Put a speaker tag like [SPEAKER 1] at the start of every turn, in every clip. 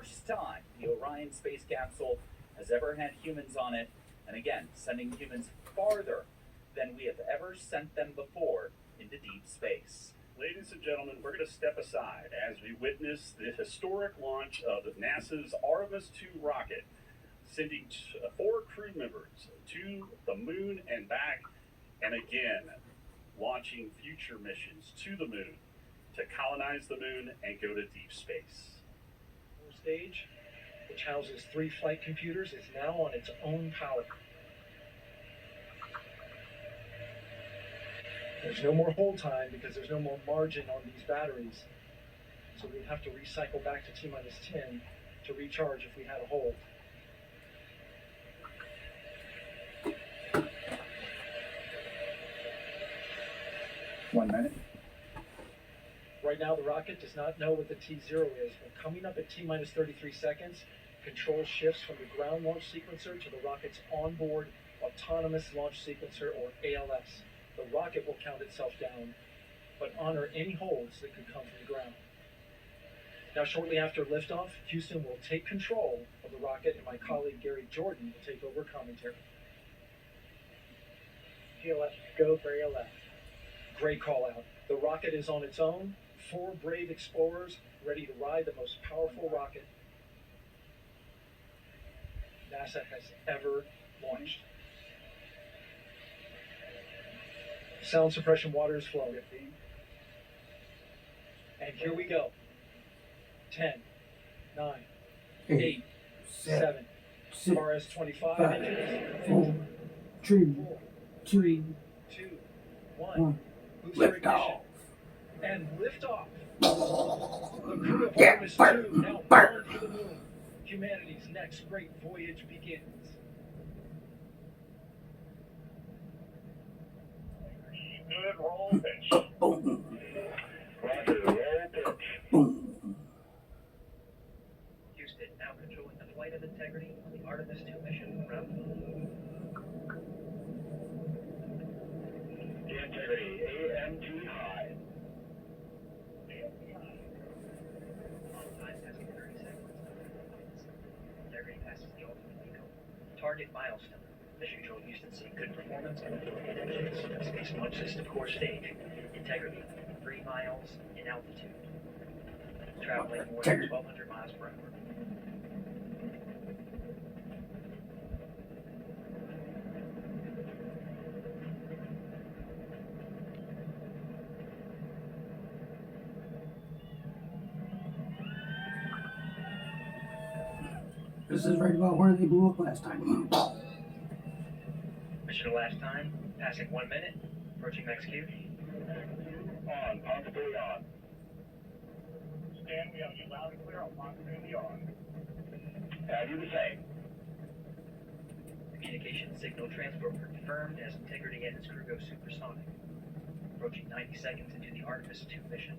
[SPEAKER 1] first time the Orion space capsule has ever had humans on it, and again, sending humans farther than we have ever sent them before into deep space.
[SPEAKER 2] Ladies and gentlemen, we're going to step aside as we witness the historic launch of NASA's Artemis II rocket, sending 4 crew members to the moon and back, and again, launching future missions to the moon to colonize the moon and go to deep space.
[SPEAKER 3] Stage, which houses 3 flight computers, is now on its own power. There's no more hold time because there's no more margin on these batteries. So we'd have to recycle back to T-minus 10 to recharge if we had a hold.
[SPEAKER 1] One minute.
[SPEAKER 3] Right now, the rocket does not know what the T0 is, but coming up at T-minus 33 seconds, control shifts from the ground launch sequencer to the rocket's onboard autonomous launch sequencer, or ALS. The rocket will count itself down, but honor any holds that could come from the ground. Now, shortly after liftoff, Houston will take control of the rocket, and my colleague Gary Jordan will take over commentary.
[SPEAKER 4] ALS, go for ALS.
[SPEAKER 3] Great call out. The rocket is on its own. 4 brave explorers ready to ride the most powerful rocket NASA has ever launched. Sound suppression water is flowing. And here we go. 10, 9, 8, 7,
[SPEAKER 5] 6,
[SPEAKER 3] RS-25
[SPEAKER 5] 5,
[SPEAKER 3] engines.
[SPEAKER 5] 4, 3,
[SPEAKER 3] 2,
[SPEAKER 5] 2,
[SPEAKER 3] 1. Booster
[SPEAKER 5] lift
[SPEAKER 3] ignition.
[SPEAKER 5] off.
[SPEAKER 3] And liftoff. The crew of
[SPEAKER 5] Yeah,
[SPEAKER 3] Artemis
[SPEAKER 5] burn,
[SPEAKER 3] 2 now
[SPEAKER 5] burn.
[SPEAKER 3] bound for the moon. Humanity's next great voyage begins.
[SPEAKER 2] Good roll pitch.
[SPEAKER 5] Boom.
[SPEAKER 2] Roger, roll pitch.
[SPEAKER 5] Boom.
[SPEAKER 3] Houston now controlling the flight of integrity on the Artemis 2 mission around the moon.
[SPEAKER 2] Integrity, AMT high.
[SPEAKER 3] Time passing 30 seconds. Integrity passes the ultimate vehicle. Target milestone. Mission Control Houston seeing good performance on the deployed engines. Space launch system core stage. Integrity 3 miles in altitude. Traveling more than 1,200 miles per hour.
[SPEAKER 5] This is right about where they blew up last time.
[SPEAKER 3] Mission to last time, passing 1 minute, approaching execute.
[SPEAKER 2] On, possibly on. Stan, we have you loud and clear on possibly on. Have you the same?
[SPEAKER 3] Communication signal transport confirmed as Integrity and its crew go supersonic. Approaching 90 seconds into the Artemis 2 mission.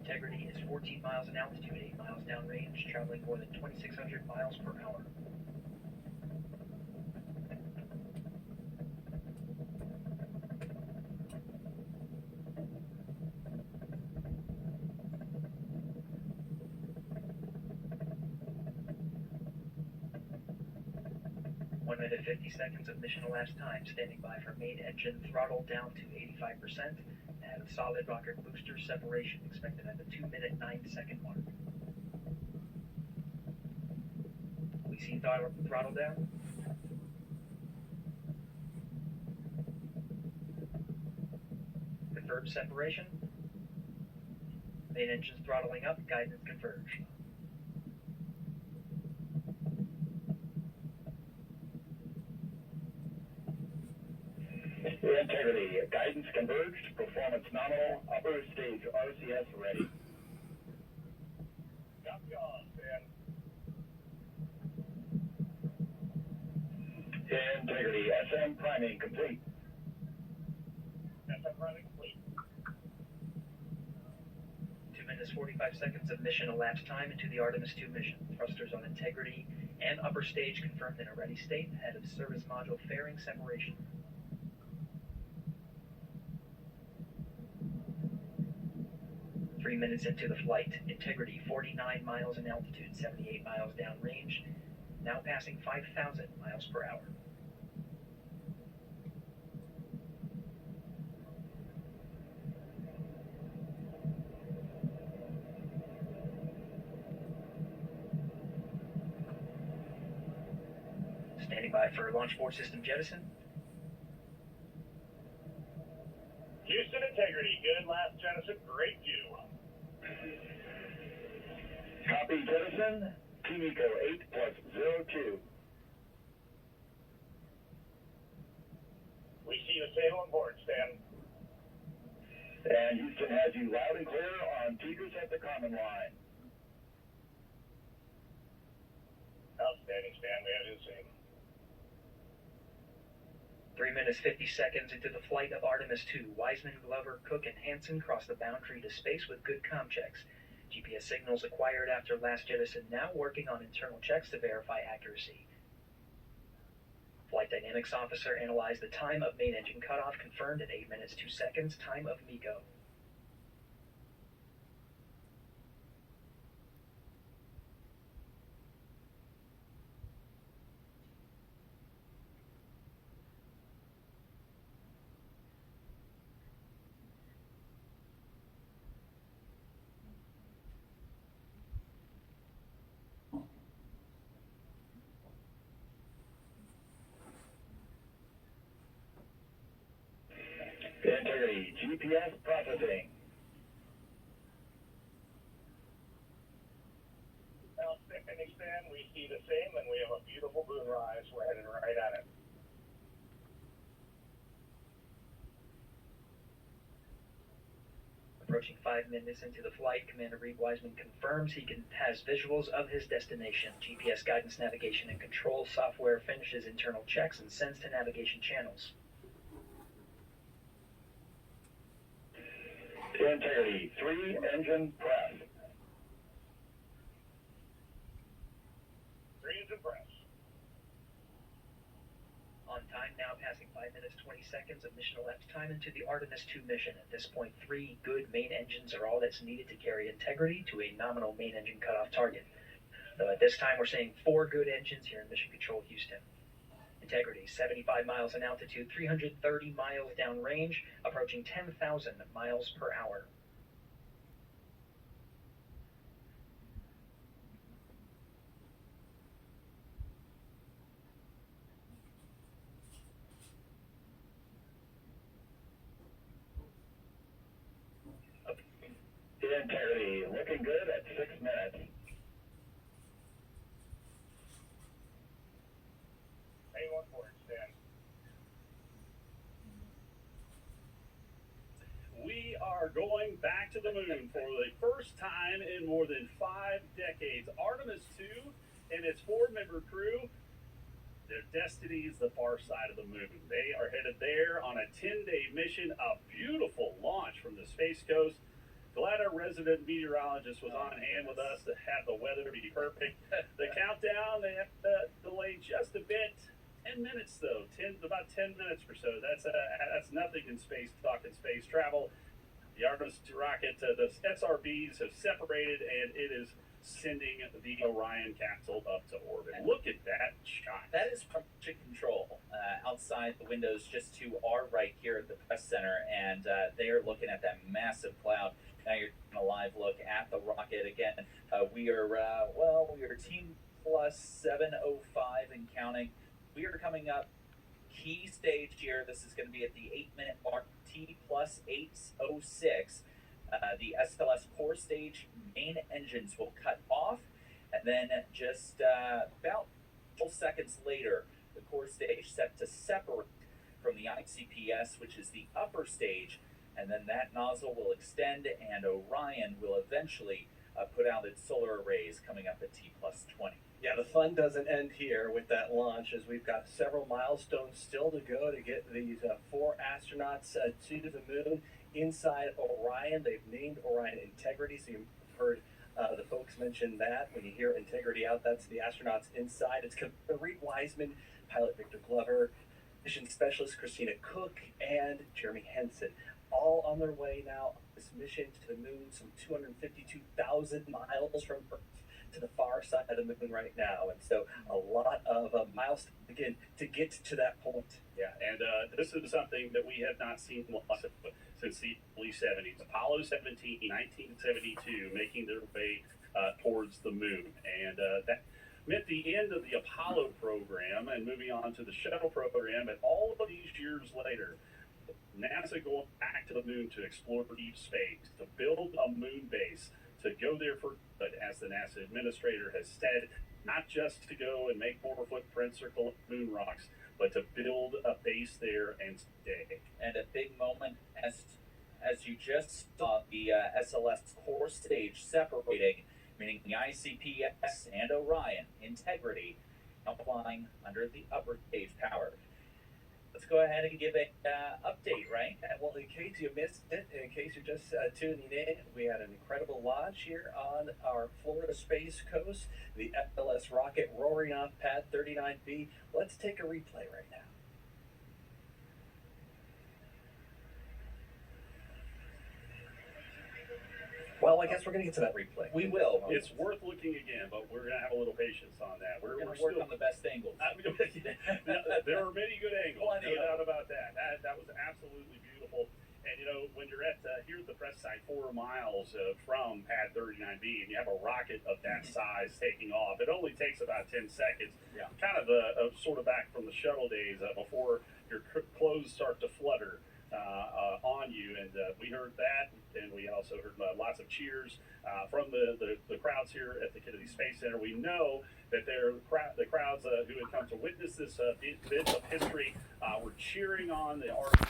[SPEAKER 3] Integrity is 14 miles in altitude, 8 miles downrange, traveling more than 2,600 miles per hour. One minute 50 seconds of mission elapsed time, standing by for main engine throttle down to 85%, and solid rocket booster separation expected at the 2-minute 9-second mark. We see throttle down. Confirmed separation. Main engine's throttling up, guidance converged.
[SPEAKER 2] Integrity, guidance converged, performance nominal, upper stage RCS ready. Copy on, Stan. Integrity, SM priming complete. SM priming complete.
[SPEAKER 3] 2 minutes 45 seconds of mission elapsed time into the Artemis 2 mission. Thrusters on Integrity and upper stage confirmed in a ready state ahead of service module fairing separation.
[SPEAKER 6] 3 minutes into the flight, Integrity 49 miles in altitude, 78 miles downrange, now passing 5,000 miles per hour. Standing by for launch board system jettison.
[SPEAKER 2] Houston Integrity, good last jettison, great view.
[SPEAKER 7] Copy jettison, Team Eco 8+02.
[SPEAKER 2] We see the sail on board, Stan.
[SPEAKER 7] And Houston has you loud and clear on Tigris at the common line.
[SPEAKER 2] Outstanding, Stan, we have you the same.
[SPEAKER 6] 3 minutes 50 seconds into the flight of Artemis 2, Wiseman, Glover, Cook, and Hansen crossed the boundary to space with good comm checks. GPS signals acquired after last jettison now working on internal checks to verify accuracy. Flight Dynamics Officer analyzed the time of main engine cutoff, confirmed at 8 minutes 2 seconds, time of MECO.
[SPEAKER 7] Integrity, GPS processing.
[SPEAKER 2] Outstanding, Stan, we see the same, and we have a beautiful moonrise. We're headed right at it.
[SPEAKER 6] Approaching 5 minutes into the flight, Commander Reed Wiseman confirms he has visuals of his destination. GPS guidance, navigation, and control software finishes internal checks and sends to navigation channels.
[SPEAKER 7] Integrity, 3 engine press.
[SPEAKER 2] 3 engine press.
[SPEAKER 6] On time now, passing 5 minutes 20 seconds of mission elapsed time into the Artemis 2 mission. At this point, 3 good main engines are all that's needed to carry Integrity to a nominal main engine cutoff target. Though at this time, we're seeing 4 good engines here in Mission Control Houston. Integrity, 75 miles in altitude, 330 miles downrange, approaching 10,000 miles per hour.
[SPEAKER 7] Integrity, looking good at 6 minutes.
[SPEAKER 2] Hang on for it, Stan. We are going back to the moon for the first time in more than 5 decades. Artemis 2 and its 4-member crew, their destiny is the far side of the moon. They are headed there on a 10-day mission, a beautiful launch from the Space Coast. Glad our resident meteorologist was on hand with us to have the weather be perfect. The countdown, they have to delay just a bit. 10 minutes though, about 10 minutes or so. That's nothing in space talk and space travel. The Artemis 2 rocket, the SRBs have separated, and it is sending the Orion capsule up to orbit. Look at that shot.
[SPEAKER 1] That is from Mission Control outside the windows just to our right here at the press center, and they are looking at that massive cloud. Now you're taking a live look at the rocket again. We are Team plus 705 and counting. We are coming up key stage here. This is going to be at the 8-minute mark. T plus 806. The SLS core stage main engines will cut off, and then just about 12 seconds later, the core stage set to separate from the ICPS, which is the upper stage, and then that nozzle will extend, and Orion will eventually put out its solar arrays coming up at T plus 20.
[SPEAKER 8] Yeah, the fun doesn't end here with that launch, as we've got several milestones still to go to get these 4 astronauts to the moon inside Orion. They've named Orion Integrity, so you've heard the folks mention that. When you hear Integrity out, that's the astronauts inside. It's Reed Wiseman, pilot Victor Glover, mission specialist Christina Cook, and Jeremy Henson. all on their way now. This mission to the moon, some 252,000 miles from Earth to the far side of the moon right now, and so a lot of miles again to get to that point.
[SPEAKER 2] Yeah, and this is something that we have not seen since the early 70s. Apollo 17, 1972, making their way towards the moon, and that meant the end of the Apollo program and moving on to the shuttle program. And all of these years later, NASA going back to the moon to explore deep space, to build a moon base, to go there for good, as the NASA administrator has said, not just to go and make more footprints or collect moon rocks, but to build a base there and stay.
[SPEAKER 1] And a big moment as you just saw the SLS core stage separating, meaning the ICPS and Orion Integrity now flying under the upper stage power. Let's go ahead and give an update, right?
[SPEAKER 8] Well, in case you missed it, in case you're just tuning in, we had an incredible launch here on our Florida Space Coast. The FLS rocket roaring off pad 39B. Let's take a replay right now. Well, I guess we're going to get to that replay.
[SPEAKER 1] We will.
[SPEAKER 2] It's worth looking again, but we're going to have a little patience on that.
[SPEAKER 1] We're going to work on the best angles.
[SPEAKER 2] There are many good angles,
[SPEAKER 1] Plenty
[SPEAKER 2] no doubt about that. That was absolutely beautiful. And you know, when you're at here at the press site, 4 miles from pad 39B, and you have a rocket of that size taking off, it only takes about 10 seconds.
[SPEAKER 1] Yeah.
[SPEAKER 2] Kind of sort of back from the shuttle days before your clothes start to flutter on you, and we heard that, and we also heard lots of cheers from the crowds here at the Kennedy Space Center. We know that the crowds who had come to witness this bit of history were cheering on the Artemis